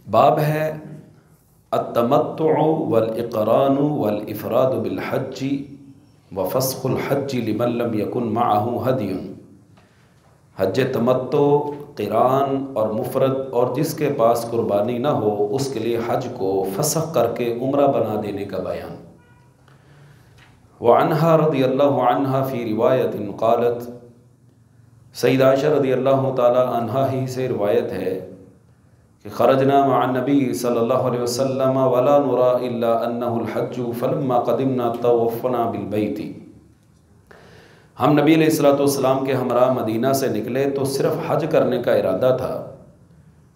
बाब है अत्तमत्तु वल इक़रानु वल इफ़रादु बिल हज्जी व फ़स्ख़ुल हज्जी लिमन लम यकुन मअहु हदियुन। हज तमत्तो, क़िरान और मुफ़रद और जिसके पास कुर्बानी ना हो उसके लिए हज को फ़स्ख़ करके उम्रा बना देने का बयान। व अन्हा रज़ियल्लाहु अन्हा फ़ी रिवायतिन क़ालत, सय्यदा आयशा रज़ियल्लाहु ताला अन्हा ही से रिवायत है कि खरजना मअन नबी सल्लल्लाहु अलैहि वसल्लम वला नुरा इल्ला अन्नहुल हज्जु फलम्मा क़दिमना तवफ़्फ़ना बिल बैति। हम नबी अलैहिस्सलातु वस्सलाम के हमरा मदीना से निकले तो सिर्फ़ हज करने का इरादा था,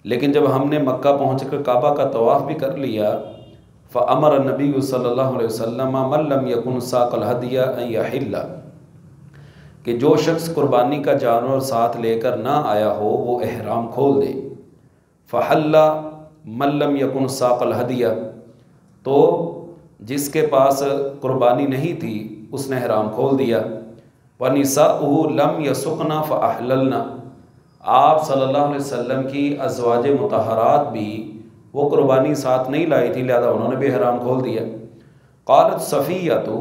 लेकिन जब हमने मक्का पहुँचकर काबा का तवाफ़ भी कर लिया फ़अमर नबी सल्लल्लाहु अलैहि वसल्लम मन लम यकुन साक़ल हदिया अन यहिल्ला, कि जो शख्स कुर्बानी का जानवर साथ लेकर ना आया हो वो एहराम खोल दे। फ़हल्ला मन लम यकुन साक़ल हदिया, तो जिसके पास कुर्बानी नहीं थी उसने एहराम खोल दिया। व निसाउहु लम यसुक़ना फ़अहललना, आप सल्लल्लाहु अलैहि वसल्लम की अज़वाज मुतहरात भी वो कुर्बानी साथ नहीं लाई थी, लिहाजा उन्होंने भी एहराम खोल दिया। क़ालत सफ़िया, तो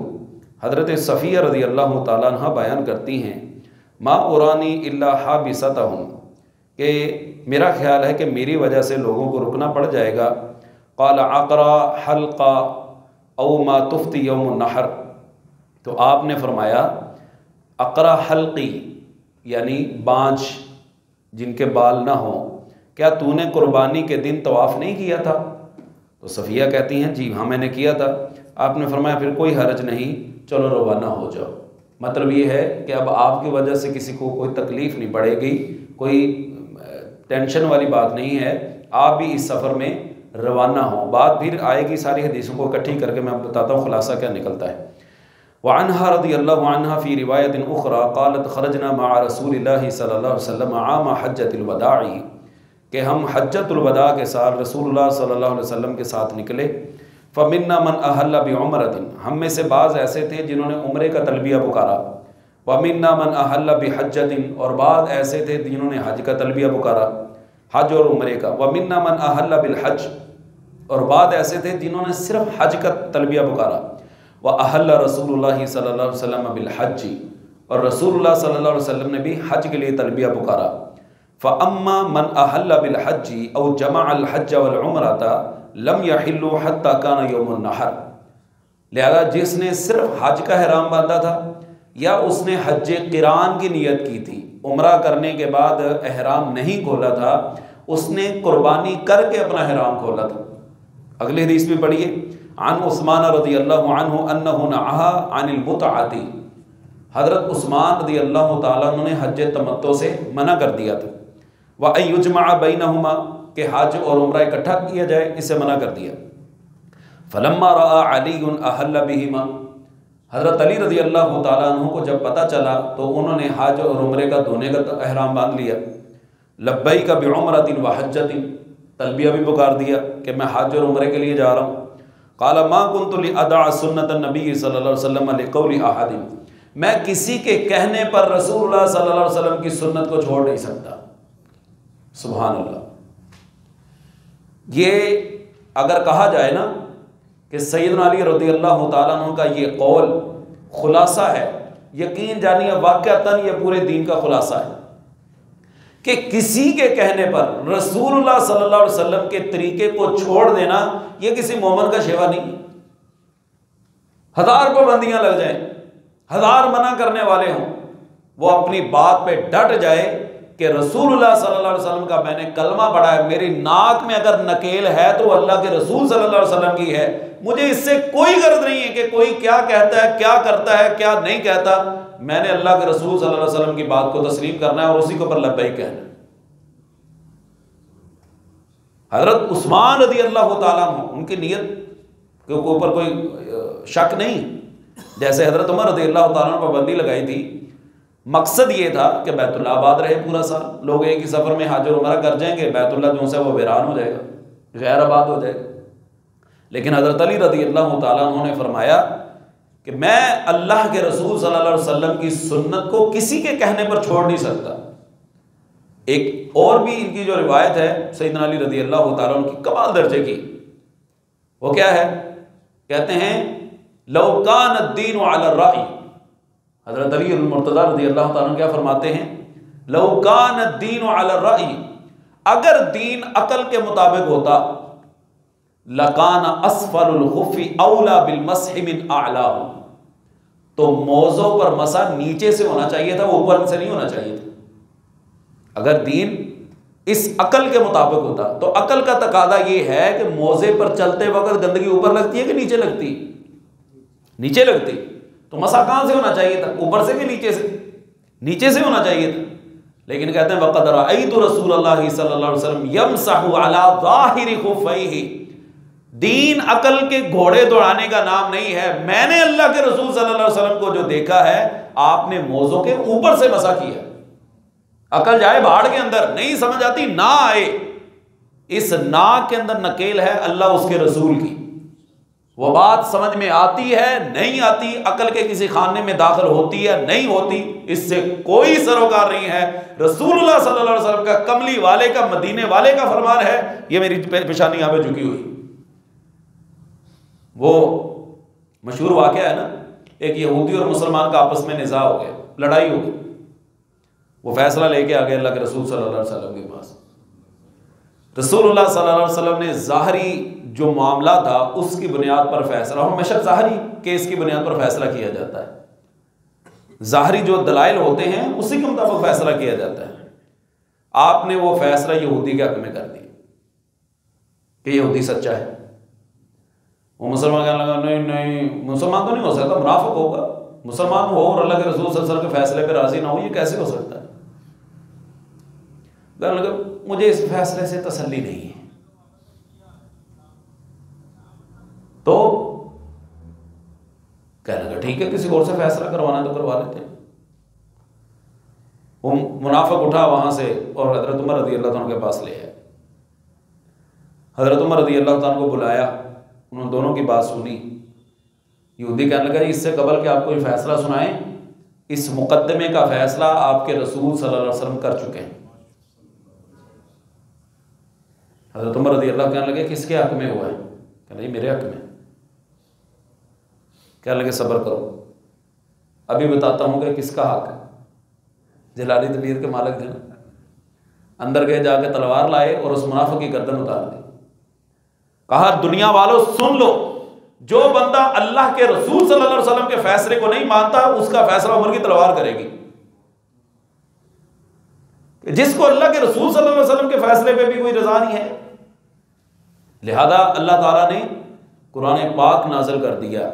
हज़रत सफ़िया रज़ियल्लाहु ताला अन्हा बयान करती हैं, मा उरानी इल्ला हाबिसतहुम, कि मेरा ख्याल है कि मेरी वजह से लोगों को रुकना पड़ जाएगा। क़ाल अक़रा हल्क़ा औ मा तुफ़्ती यौमुन नहर, तो आपने फरमाया अक़रा हल्क़ी यानी बाँझ जिनके बाल ना हों, क्या तूने कुर्बानी के दिन तवाफ़ नहीं किया था? तो सफ़िया कहती हैं जी हाँ मैंने किया था। आपने फरमाया फिर कोई हरज नहीं, चलो रवाना हो जाओ। मतलब ये है कि अब आपकी वजह से किसी को कोई तकलीफ़ नहीं पड़ेगी, कोई टेंशन वाली बात नहीं है, आप भी इस सफ़र में रवाना हो। बात फिर आएगी, सारी हदीसों को इकट्ठी करके मैं बताता हूँ खुलासा क्या निकलता है। व अन्हा रज़ियल्लाहु अन्हा फ़ी रिवायतिन उख़रा क़ालत ख़रजना मअ रसूलिल्लाहि सल्लल्लाहु अलैहि वसल्लम आम हज्जतिल वदाई, कि हम हज्जतुल वदा के साथ रसूलुल्लाह सल्लल्लाहु अलैहि वसल्लम के साथ निकले। फ़मिन्ना मन अहल्ला बिउम्रतिन, हम में से बाज़ ऐसे थे जिन्होंने उम्रे का तलबिया पुकारा। वमिन्ना मन अहल्ला बिहज्जतिन, और बाद ऐसे थे जिन्होंने हज का तलबिया पुकारा, हज और उम्रे का। वमिन्ना मन अहल्ला बिल हज, और बाद ऐसे थे जिन्होंने सिर्फ हज का तलबिया पुकारा। व अहल्ला रसूलुल्लाह सल्लल्लाहु अलैहि वसल्लम बिल हज्जी, और रसूलुल्लाह सल्लल्लाहु अलैहि वसल्लम ने भी हज के लिए तलबिया पुकारा। फ़अम्मा मन अहल्ला बिल हज्जी औ जमअल हज्ज वल उम्रता लम यहिल्लु हत्ता काना यौमुन नहर, लिहाजा जिसने सिर्फ हज का एहराम बांधा था या उसने हज क़िरान की नियत की थी, उम्रा करने के बाद एहराम नहीं खोला था, उसने कुर्बानी करके अपना एहराम खोला था। अगली हदीस भी पढ़िए, अन उस्मान रज़ियल्लाहु अन्हु अन्नहु नहा अनिल मुतअती, हज़रत उस्मान रज़ियल्लाहु ताला अन्हु ने हज तमत्तो से मना कर दिया था। व अन युजमअ बैनहुमा, कि हज और उम्रा इकट्ठा किया जाए, इससे मना कर दिया। फलम्मा रआ अलीयुन अहल्ला बिहिमा, हज़रत अली रज़ियल्लाहु ताला अन्हु को जब पता चला तो उन्होंने हज और उम्रे का दोनों का एहराम बांध लिया। लब्बैक बिउम्रतिन व हज्जतिन, तलबिया भी पुकार दिया कि मैं हज और उम्रे के लिए जा रहा हूँ। क़ाल मा कुन्तु लिअदअ सुन्नतन नबी सल्लल्लाहु अलैहि वसल्लम लिक़ौलि अहदिन, मैं किसी के कहने पर रसूलुल्लाह सल्लल्लाहु अलैहि वसल्लम की सुन्नत को छोड़ नहीं सकता। सुभान अल्लाह। ये अगर कहा जाए ना कि सैयदना अली रज़ियल्लाहु ताला अन्हु का ये कौल खुलासा है, यकीन जानिए वाक़अतन ये पूरे दीन का खुलासा है कि किसी के कहने पर रसूलुल्लाह सल्लल्लाहु अलैहि वसल्लम के तरीके को छोड़ देना ये किसी मोमिन का शेवा नहीं है। 1000 पाबंदियां लग जाएं, 1000 मना करने वाले हों, वो अपनी बात पे डट जाए कि रसूलुल्लाह सल्लल्लाहु अलैहि वसल्लम का मैंने कलमा पढ़ा है, मेरी नाक में अगर नकेल है तो अल्लाह के रसूल सल्लल्लाहु अलैहि वसल्लम की है, मुझे इससे कोई गर्ज नहीं है कि कोई क्या कहता है, क्या करता है, क्या नहीं कहता। मैंने अल्लाह के रसूल सल्लल्लाहु अलैहि वसल्लम की बात को तस्लीम करना है और उसी के ऊपर लब्बैक कहना है। हज़रत उस्मान रज़ियल्लाहु ताला अन्हु, उनकी नीयत के ऊपर कोई शक नहीं, जैसे हज़रत उमर रज़ियल्लाहु ताला अन्हु पाबंदी लगाई थी, मकसद ये था कि बैतुल्लाह आबाद रहे पूरा साल, लोग एक ही सफ़र में हज और उमरा कर जाएंगे, बैतुल्लाह जो है वो वीरान हो जाएगा, गैर आबाद हो जाएगा। लेकिन हज़रत अली रज़ियल्लाहु ताला अन्हु ने फरमाया कि मैं अल्लाह के रसूल सल्लल्लाहु अलैहि वसल्लम की सुन्नत को किसी के कहने पर छोड़ नहीं सकता। एक और भी इनकी जो रिवायत है सैयदना अली रज़ी अल्लाह तआला अन्हु की कमाल दर्जे की, वो क्या है? कहते हैं लौ कान अद्दीन अला राई, हज़रत अली मुर्तज़ा रज़ी अल्लाह तआला अन्हु क्या फरमाते हैं? लौ कान अद्दीन अला राई, अगर दीन अकल के मुताबिक होता, लकान अस्फलुल खुफ़ी औला बिल मस्हि मिन अअलाहु, तो मौज़ों पर मसा नीचे से होना चाहिए था, वो ऊपर से नहीं होना चाहिए था। अगर दीन इस अकल के मुताबिक होता, तो अकल का तकादा ये है कि मौजे पर चलते वक्त गंदगी ऊपर लगती है कि नीचे लगती? नीचे लगती। तो मसा कहां से होना चाहिए था? ऊपर से कि नीचे से? नीचे से होना चाहिए था। लेकिन कहते हैं वक़द रअयतु रसूलल्लाह सल्लल्लाहु अलैहि वसल्लम यमसहु अला ज़ाहिरि खुफ़ैहि, दीन अकल के घोड़े दौड़ाने का नाम नहीं है। मैंने अल्लाह के रसूल सल्लल्लाहु अलैहि वसल्लम को जो देखा है, आपने मौजों के ऊपर से मसा किया। अकल जाए बाढ़ के अंदर, नहीं समझ आती ना आए, इस ना के अंदर नकेल है अल्लाह उसके रसूल की। वो बात समझ में आती है नहीं आती, अकल के किसी खाने में दाखिल होती है नहीं होती, इससे कोई सरोकार नहीं है। रसूलुल्लाह सल्लल्लाहु अलैहि वसल्लम का, कमली वाले का, मदीने वाले का फरमान है। ये मेरी पेशानी यहां पे झुकी हुई। वो मशहूर वाकया है ना, एक यहूदी और मुसलमान का आपस में निज़ा हो गया, लड़ाई हो गई। वो फैसला लेके आ गए अल्लाह के रसूल सल्लल्लाहु अलैहि वसल्लम के पास। रसूलुल्लाह सल्लल्लाहु अलैहि वसल्लम ने ज़ाहरी जो मामला था उसकी बुनियाद पर फैसला, हमेशा ज़ाहरी केस की बुनियाद पर फैसला किया जाता है। ज़ाहरी जो दलाइल होते हैं उसी के मुताबिक फैसला किया जाता है। आपने वो फैसला यहूदी के हक में कर दिया कि यहूदी सच्चा है। वो मुसलमान कहने लगा नहीं नहीं, मुसलमान तो नहीं हो सकता, मुनाफिक होगा। मुसलमान हो और अल्लाह के रसूल सल्लल्लाहु अलैहि वसल्लम के फैसले पर राजी ना हो, ये कैसे हो सकता है? कहने लगा मुझे इस फैसले से तसल्ली नहीं है। तो कहने लगा ठीक है, किसी और से फैसला करवाना तो करवा लेते हैं। वो मुनाफिक उठा वहां से और हजरत उमर रज़ी अल्लाह तआला के पास ले आया। हजरत उमर रज़ी अल्लाह तआला को बुलाया, उन्होंने दोनों की बात सुनी। यहूदी कहने लगा इससे कबल कि आपको ये फैसला सुनाएं, इस मुकदमे का फैसला आपके रसूल सल्लल्लाहु अलैहि वसल्लम कर चुके हैं। हजरत उमर रज़ी अल्लाह कहने लगे किसके हक में हुआ है? कहने लगे मेरे हक में। कहने लगे सब्र करो, अभी बताता हूं कि किसका हक है। जलाली तबीयत के मालिक थे ना, अंदर गए, जाके तलवार लाए और उस मुनाफिक की गर्दन उतार दी। कहा दुनिया वालों सुन लो, जो बंदा अल्लाह के रसूल सल्लल्लाहु अलैहि वसल्लम के फैसले को नहीं मानता उसका फैसला उमर की तलवार करेगी। जिसको अल्लाह के रसूल सल्लल्लाहु अलैहि वसल्लम के फैसले पे भी कोई रजा नहीं है, लिहाजा अल्लाह ताला ने कुरान पाक नाज़िल कर दिया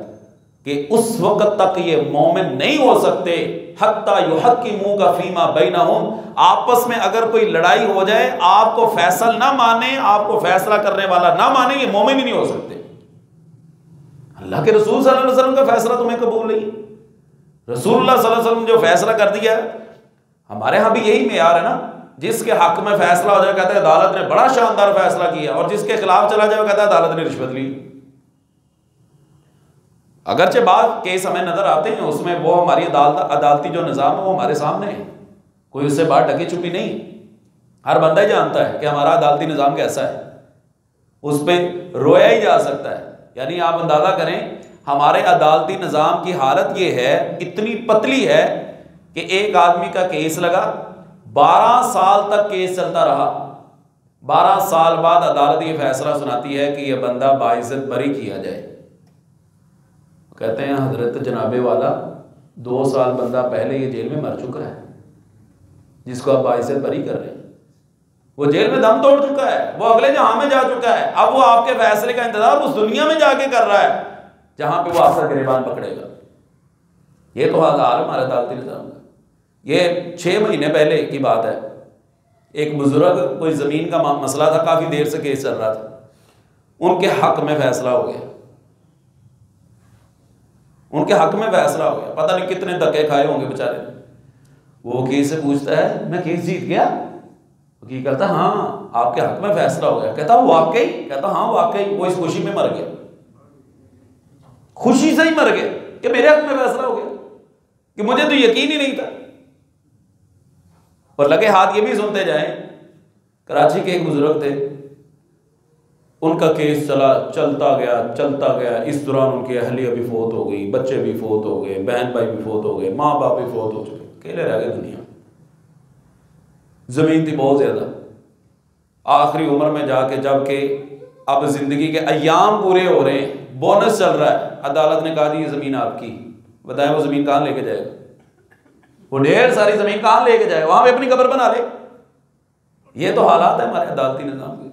कि उस वक्त तक ये मोमिन नहीं हो सकते हत्ता युहक्किमूका फीमा बैनहुम, आपस में अगर कोई लड़ाई हो जाए, आपको फैसल ना माने, आपको फैसला करने वाला ना माने, ये मोमिन ही नहीं हो सकते। अल्लाह के रसूल सल्लल्लाहु अलैहि वसल्लम का फैसला तुम्हें कबूल नहीं? रसूलुल्लाह सल्लल्लाहु अलैहि वसल्लम जो फैसला कर दिया, हमारे यहाँ भी यही मेयार है ना, जिसके हक में फैसला हो जाए कहता है अदालत ने बड़ा शानदार फैसला किया, और जिसके खिलाफ चला जाए कहता है अदालत ने रिश्वत ली। अगरचे बाद केस हमें नजर आते हैं, उसमें वो हमारी अदालती जो निज़ाम है वो हमारे सामने है, कोई उससे बाहर ढकी छुपी नहीं। हर बंदा ही जानता है कि हमारा अदालती निज़ाम कैसा है, उस पर रोया ही जा सकता है। यानी आप अंदाजा करें हमारे अदालती निज़ाम की हालत ये है, इतनी पतली है कि एक आदमी का केस लगा, 12 साल तक केस चलता रहा। 12 साल बाद अदालत ये फैसला सुनाती है कि यह बंदा बाइज्जत बरी किया जाए। कहते हैं हजरत जनाबे वाला 2 साल बंदा पहले ये जेल में मर चुका है, जिसको आप बाइज्जत बरी कर रहे हैं। वो जेल में दम तोड़ चुका है, वो अगले जहां में जा चुका है। अब वो आपके फैसले का इंतजार उस दुनिया में जाके कर रहा है जहां पे वो आपका गिरबान पकड़ेगा। ये तो हाल हमारे अदालती निज़ाम का। ये 6 महीने पहले की बात है, एक बुजुर्ग, कोई ज़मीन का मसला था, काफ़ी देर से केस चल रहा था, उनके हक में फैसला हो गया। उनके हक में फैसला हो गया, पता नहीं कितने धक्के खाए होंगे बेचारे। वो वकील से पूछता है मैं केस जीत गया? वकील कहता हाँ आपके हक में फैसला हो गया। कहता वाकई? कहता हाँ वाकई। वो इस खुशी में मर गया, खुशी से ही मर गया कि मेरे हक में फैसला हो गया, कि मुझे तो यकीन ही नहीं था। और लगे हाथ ये भी सुनते जाएं, कराची के एक बुजुर्ग थे, उनका केस चलता गया। इस दौरान उनकी अहलिया भी फौत हो गई, बच्चे भी फौत हो गए, बहन भाई भी फौत हो गए, माँ बाप भी फौत हो चुके, अकेले रह गए दुनिया। ज़मीन थी बहुत ज़्यादा। आखिरी उम्र में जाके जबकि अब ज़िंदगी के अय्याम पूरे हो रहे हैं, बोनस चल रहा है, अदालत ने कहा जी ये ज़मीन आपकी। बताया वो ज़मीन कहाँ लेके जाएगा? वो ढेर सारी ज़मीन कहाँ लेके जाएगा? वहाँ पे अपनी कब्र बना ले। ये तो हालात है हमारे अदालती निज़ाम के।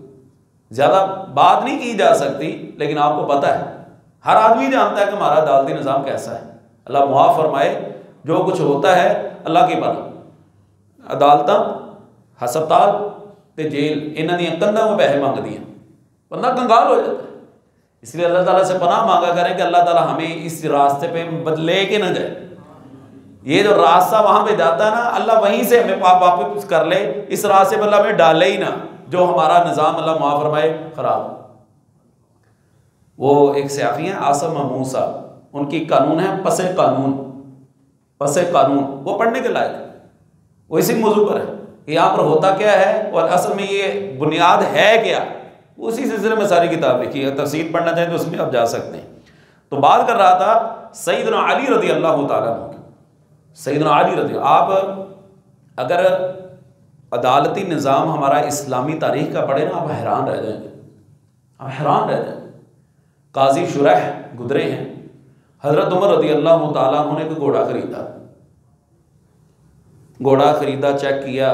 ज़्यादा बात नहीं की जा सकती, लेकिन आपको पता है, हर आदमी जानता है कि हमारा अदालती निज़ाम कैसा है। अल्लाह मुआफ़ फरमाए, जो कुछ होता है अल्लाह की पनाह। अदालत, हस्पताल ते जेल, इन्हों दी कंधा में पैसे मंगती हैं, बंदा कंगाल हो जाता है। इसलिए अल्लाह ताला से पनाह मांगा करें कि अल्लाह ताला हमें इस रास्ते पे बदले के न जाए। ये जो रास्ता वहाँ पे जाता है ना, अल्लाह वहीं से हमें वापस कर ले, इस रास्ते पर अल्लाह हमें डाले ही ना, जो हमारा निज़ाम अल्लाह माफ़ फरमाए खराब। वो एक सयाफ़ी हैं आसम महमूद साहब, उनकी कानून है पसे कानून, वो पढ़ने के लायक। वो इसी मौजू पर है कि यहाँ पर होता क्या है और असल में ये बुनियाद है क्या। उसी सिलसिले में सारी किताब लिखी है, तफसीर पढ़ना चाहें तो उसमें आप जा सकते हैं। तो बात कर रहा था सैयदना अली रज़ी अल्लाह तआला अन्हु की। सैयदना अली रज़ी, आप अगर अदालती निज़ाम हमारा इस्लामी तारीख़ का पढ़े ना, आप हैरान रह जाएंगे, आप हैरान रह जाएंगे। काजी शुरैह गुजरे हैं, हज़रत उमर रज़ी अल्लाह तआला अन्हु ने कोई घोड़ा ख़रीदा, चेक किया,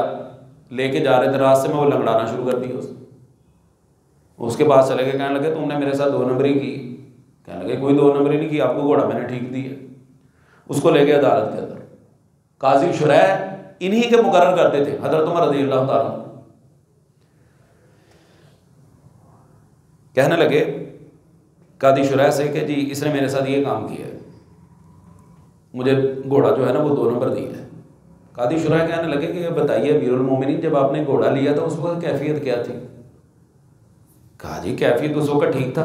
लेके जा रहे थे, रास्ते में वो लंगड़ाना शुरू कर दिया। उसके पास चले गए, कहने लगे तुमने मेरे साथ 2 नंबरी की। कहने लगे कोई 2 नंबरी नहीं की, आपको घोड़ा मैंने ठीक दिया। उसको ले गए अदालत के अंदर। काजी शुरैह इन्हीं के मुकर्रर करते थे, हज़रत उमर रज़ी अल्लाह तआला। कहने लगे काजी शुरैह से कि जी इसने मेरे साथ ये काम किया है, मुझे घोड़ा जो है ना वो 2 नंबर दिया है। काजी शुरैह कहने लगे कि बताइए अमीरुल मोमिनीन, जब आपने घोड़ा लिया था उस वक्त कैफियत क्या थी? कहा जी कैफियत उस वक्त ठीक था।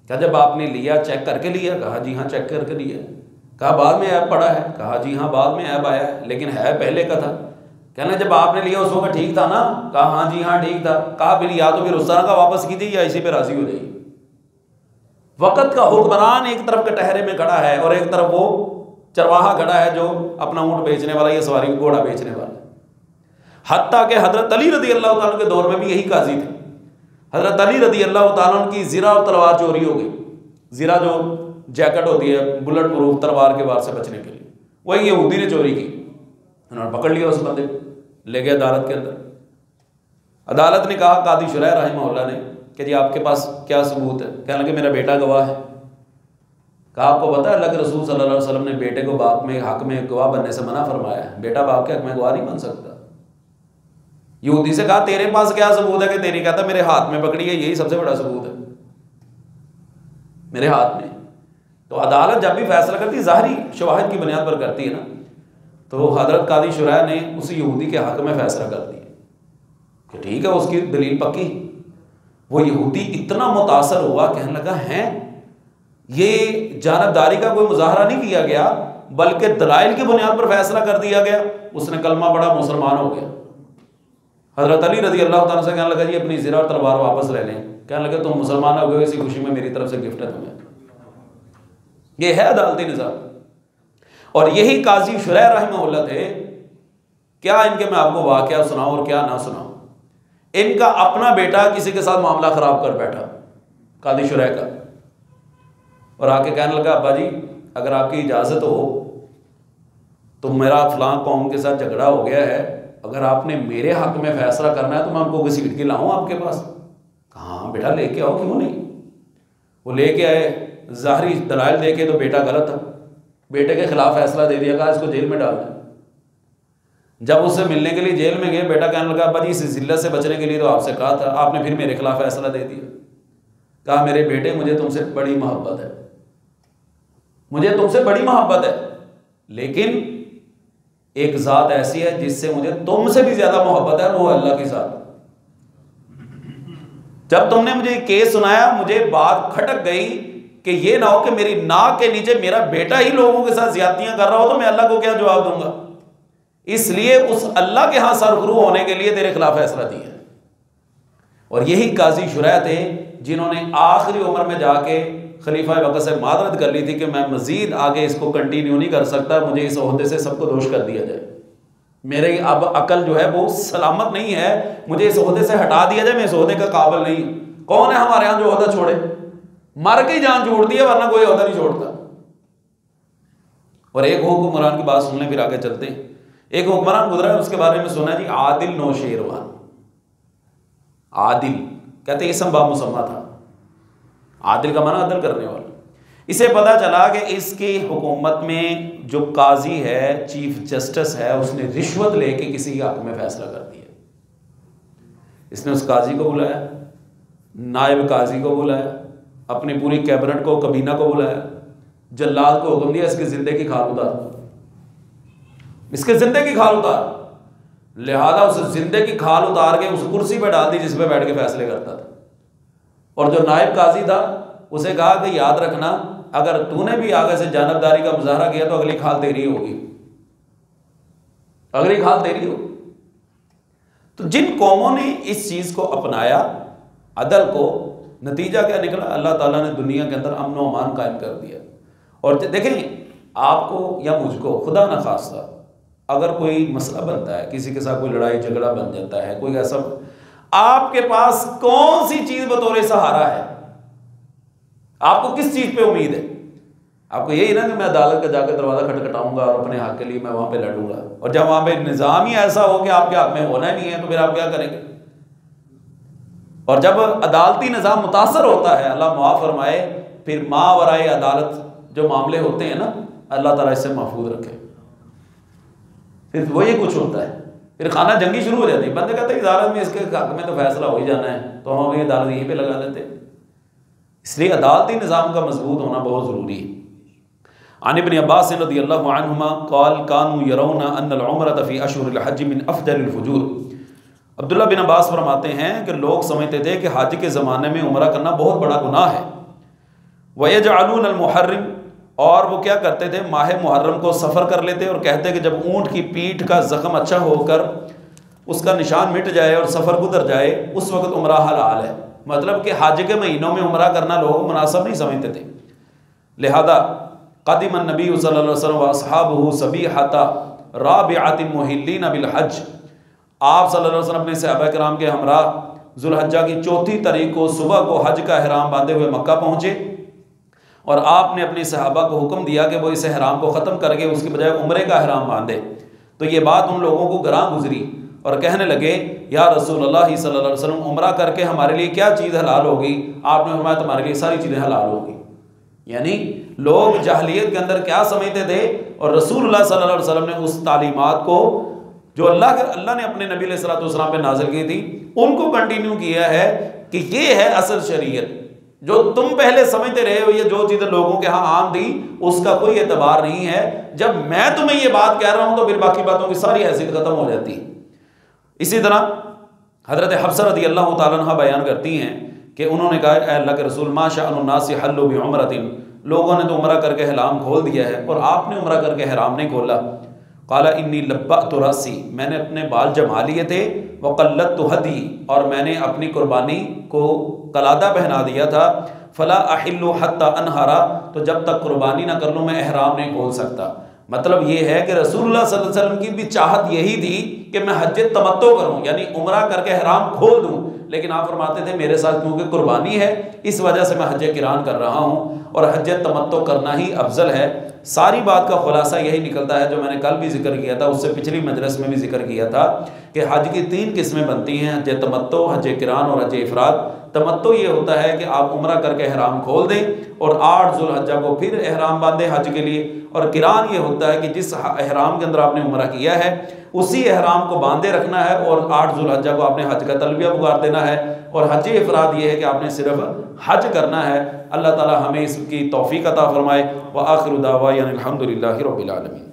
क्या जब आपने लिया चेक करके लिया? कहा जी हाँ चेक करके लिया। कहा बाद में ऐप पड़ा है? कहा जी हाँ बाद में ऐप आया है, लेकिन है पहले का था। कहना जब आपने लिया उस वक्त ठीक था ना? कहा हाँ जी हाँ ठीक था। कहा फिर या तो फिर उस तरह का वापस कीजिए या इसी पे राजी हो जाइए। वक़्त का हुक्मरान एक तरफ कटहरे में खड़ा है और एक तरफ वो चरवाहा खड़ा है जो अपना ऊँट बेचने वाला या सवारी घोड़ा बेचने वाला। हत्ता के हज़रत अली रज़ी अल्लाह तआला के दौर में भी यही काजी थे। हज़रत अली रज़ी अल्लाह तआला की ज़िरा और तलवार चोरी हो गई। ज़िरा जो जैकेट होती है बुलेट प्रूफ तलवार के वार से बचने के लिए, वही यहूदी ने चोरी की। उन्होंने पकड़ लिया उस बंदे को, ले गए अदालत के अंदर। अदालत ने कहा कादी शुरैह रहमहुल्लाह ने कि जी आपके पास क्या सबूत है? कहने लगे मेरा बेटा गवाह है। कहा आपको पता है अल्लाह के रसूल सल्लल्लाहु अलैहि वसल्लम ने बेटे को बाप में हक में गवाह बनने से मना फरमाया है। बेटा बाप के हक में गवाह नहीं बन सकता। यहूदी से कहा तेरे पास क्या सबूत है? कि तेरी कहता मेरे हाथ में पकड़ी है, यही सबसे बड़ा सबूत है, मेरे हाथ में। तो अदालत जब भी फैसला करती है ज़ाहरी शवाहिद की बुनियाद पर करती है ना, तो हज़रत कादी शुरैह ने उस यहूदी के हक में फैसला कर दिया कि ठीक है उसकी दलील पक्की। वो यहूदी इतना मुतासर हुआ, कहने लगा हैं ये जानबदारी का कोई मुजाहरा नहीं किया गया बल्कि दलाइल की बुनियाद पर फैसला कर दिया गया। उसने कलमा पढ़ा, मुसलमान हो गया। हज़रत अली रज़ी अल्लाह तआला से कहने लगा जी अपनी ज़िरा और तलवार वापस ले लें। कहने लगे तुम मुसलमान हो गए, इसी खुशी में मेरी तरफ से गिफ्ट है तुम्हें। ये है अदालती निज़ाम। और यही काजी शुरैह रहमहुल्लाह थे। क्या इनके मैं आपको वाक़या सुनाऊँ और क्या ना सुनाऊँ। इनका अपना बेटा किसी के साथ मामला ख़राब कर बैठा, कादी शुरैह का, और आके कहने लगा अब्बा जी अगर आपकी इजाज़त हो तो मेरा फ़लाँ कौम के साथ झगड़ा हो गया है, अगर आपने मेरे हक़ में फ़ैसला करना है तो मैं उनको घसीट के लाऊँ आपके पास। कहाँ बेटा लेके आओ, क्यों नहीं। वो लेके आए, ज़ाहरी दलाइल देखे तो बेटा गलत था, बेटे के ख़िलाफ़ फ़ैसला दे दिया, कहा इसको जेल में डाल दें। जब उससे मिलने के लिए जेल में गए, बेटा कहने लगा अब्बा जी इस ज़िल्लत से बचने के लिए तो आपसे कहा था, आपने फिर मेरे खिलाफ फैसला दे दिया। कहा मेरे बेटे मुझे तुमसे बड़ी मोहब्बत है, मुझे तुमसे बड़ी मोहब्बत है, लेकिन एक ज़ात ऐसी है जिससे मुझे तुमसे भी ज़्यादा मोहब्बत है, वो अल्लाह की ज़ात। जब तुमने मुझे केस सुनाया मुझे बात खटक गई कि ये ना हो कि मेरी नाक के नीचे मेरा बेटा ही लोगों के साथ ज्यादतियां कर रहा हो तो मैं अल्लाह को क्या जवाब दूंगा। इसलिए उस अल्लाह के यहाँ सरगुरू होने के लिए तेरे खिलाफ फैसला दिया। और यही काजी शुरैह थे जिन्होंने आखिरी उम्र में जाके खलीफा वक्त से मादरत कर ली थी कि मैं मजीद आगे इसको कंटिन्यू नहीं कर सकता, मुझे इस ओहदे से सबको दोष कर दिया जाए, मेरे अब अकल जो है वो सलामत नहीं है, मुझे इस ओहदे से हटा दिया जाए, मैं इस ओहदे का काबिल नहीं। कौन है हमारे यहाँ जो ओहदा छोड़े? मर के ही जान छोड़ती है, वरना कोई ओहदा नहीं छोड़ता। और एक हुक्मरान की बात सुन लें, फिर आगे चलते हैं। एक हुक्मरान गुजरा है, उसके बारे में सुना जी, आदिल नौशेरवान। आदिल कहते इसम बा मुसम्मा था, आदिल का माना अदल करने वाला। इसे पता चला कि इसकी हुकूमत में जो काजी है, चीफ जस्टिस है, उसने रिश्वत लेके किसी के हक में फैसला कर दिया। इसने उस काजी को बुलाया, नायब काजी को बुलाया, अपनी पूरी कैबिनेट को, कबीना को बुलाया, जल्लाद को हुक्म दिया इसके जिंदे की खाल उतार, इसके जिंदे की खाल उतार। लिहाजा उस जिंदे की खाल उतार के उस कुर्सी पर डाल दी जिस पे बैठ के फैसले करता था। और जो नायब काजी था उसे कहा कि याद रखना, अगर तूने भी आगे से जानबदारी का मुजाहरा किया तो अगली खाल तेरी होगी, अगली खाल तेरी होगी। तो जिन कौमों ने इस चीज को अपनाया, अदल को, नतीजा क्या निकला? अल्लाह ताला ने दुनिया के अंदर अमन व अमान कायम कर दिया। और देखें, आपको या मुझको खुदा न खास्ता अगर कोई मसला बनता है, किसी के साथ कोई लड़ाई झगड़ा बन जाता है, कोई ऐसा, आपके पास कौन सी चीज बतौर सहारा है? आपको किस चीज पे उम्मीद है? आपको यही ना कि मैं अदालत का जाकर दरवाजा खटखटाऊंगा और अपने हक के लिए मैं वहां पे लड़ूंगा। और जब वहां पे निजाम ही ऐसा हो कि आपके हक में होना ही नहीं है, तो फिर आप क्या करेंगे? और जब अदालती निजाम मुतासर होता है, अल्लाह माफ फरमाए, फिर मावराए अदालत जो मामले होते हैं ना, अल्लाह ताला इससे महफूज रखे। फिर वो ये कुछ होता है, फिर खाना जंगी शुरू हो जाती है। बंदे कहते हैं अदालत में इसके हक में तो फैसला हो ही जाना है, तो हम ये अदालत यहीं पे लगा देते हैं। इसलिए अदालती निज़ाम का मजबूत होना बहुत ज़रूरी है। आन इब्न अब्बास रज़ियल्लाहु अन्हुमा क़ाल कानू यरौना अन्नल उम्रत फ़ी अशहुरिल हज्ज मिन अफ़ज़लिल फ़ुजूर। अब्दुल्लाह बिन अब्बास फरमाते हैं कि लोग समझते थे कि हज के ज़माने में उम्रा करना बहुत बड़ा गुनाह है। वयजअलून अल मुहर्रम, और वो क्या करते थे, माह मुहर्रम को सफ़र कर लेते और कहते कि जब ऊँट की पीठ का ज़ख्म अच्छा होकर उसका निशान मिट जाए और सफ़र गुजर जाए, उस वक्त उम्रा हलाल है। मतलब कि हज के महीनों में उम्रा करना लोग मुनासिब नहीं समझते थे। लिहाजा क़दिम नबी सल्लल्लाहु अलैहि वसल्लम व अस्हाबुहु सबीहता राबिअतिन मुहिल्लीन बिल हज। आप सल्लल्लाहु अलैहि वसल्लम अपने सहाबा किराम के हमरा जुल्हज्जा की 4 तारीख को सुबह को हज का एहराम बांधे हुए मक्का पहुँचे, और आपने अपने सहाबा को हुक्म दिया कि वो इस एहराम को ख़त्म करके उसके बजाय उम्रे का एहराम बांधे। तो ये बात उन लोगों को गरां गुजरी और कहने लगे, या रसूलुल्लाह सल्लल्लाहु अलैहि वसल्लम, उम्रा करके हमारे लिए क्या चीज़ हलाल होगी? आपने फरमाया तुम्हारे लिए सारी चीज़ें हलाल होगी। यानी लोग जाहिलियत के अंदर क्या समझते थे, और रसूलुल्लाह सल्लल्लाहु अलैहि वसल्लम ने उस तालीमात को जो अल्लाह ने अपने नबी अलैहिस्सलातु वस्सलाम पे नाज़िल की थी, उनको कंटिन्यू किया है कि ये है असल शरीयत। जो तुम पहले समझते रहे हो, ये जो चीज़ें लोगों के यहाँ आम थी, उसका कोई एतबार नहीं है। जब मैं तुम्हें ये बात कह रहा हूँ तो फिर बाकी बातों की सारी हैसियत ख़त्म हो जाती है। इसी तरह हज़रत हफ्सा रज़ियल्लाहु ताला अन्हा बयान करती हैं कि उन्होंने कहा, अल्लाह के रसूल, मा शाअनुन नास हल्लु बि उम्रतिन, लोगों ने तो उम्रा करके हराम खोल दिया है और आपने उम्रा करके हराम नहीं खोला। काला इन्नी लब्बअतु रासी, मैंने अपने बाल जमा लिए थे, वक़ल्लतु हदी, और मैंने अपनी कुर्बानी को कलादा पहना दिया था। फला अहिल्लु हत्ता अनहरा, तो जब तक कुर्बानी ना कर लूँ मैं एहराम नहीं खोल सकता। मतलब ये है कि रसूलुल्लाह सल्लल्लाहु अलैहि वसल्लम की भी चाहत यही थी कि मैं हज तमत्तो करूँ, यानी उम्रा करके एहराम खोल दूँ, लेकिन आप फरमाते थे मेरे साथ क्योंकि कुर्बानी है इस वजह से मैं हज किरान कर रहा हूँ, और हज तमत्तो करना ही अफजल है। सारी बात का खुलासा यही निकलता है जो मैंने कल भी जिक्र किया था, उससे पिछली मजलिस में भी जिक्र किया था कि हज की 3 किस्में बनती हैं, हज तमत्तो, हज किरान और हज इफराद। तमत्तो ये होता है कि आप उम्रा करके एहराम खोल दें और 8 ज़ुल्हज्जा को फिर एहराम बांधें हज के लिए, और किरान ये होता है कि जिस एहराम के अंदर आपने उम्रा किया है उसी एहराम को बांधे रखना है और 8 ज़ुल्हज्जा को आपने हज का तलबिया पुकार देना है। और हज इफराद ये है कि आपने सिर्फ हज करना है। अल्लाह ताला हमें इसकी तौफीक अता फरमाए। व आखिरु दावाना अनिल हम्दुलिल्लाहि रब्बिल आलमीन।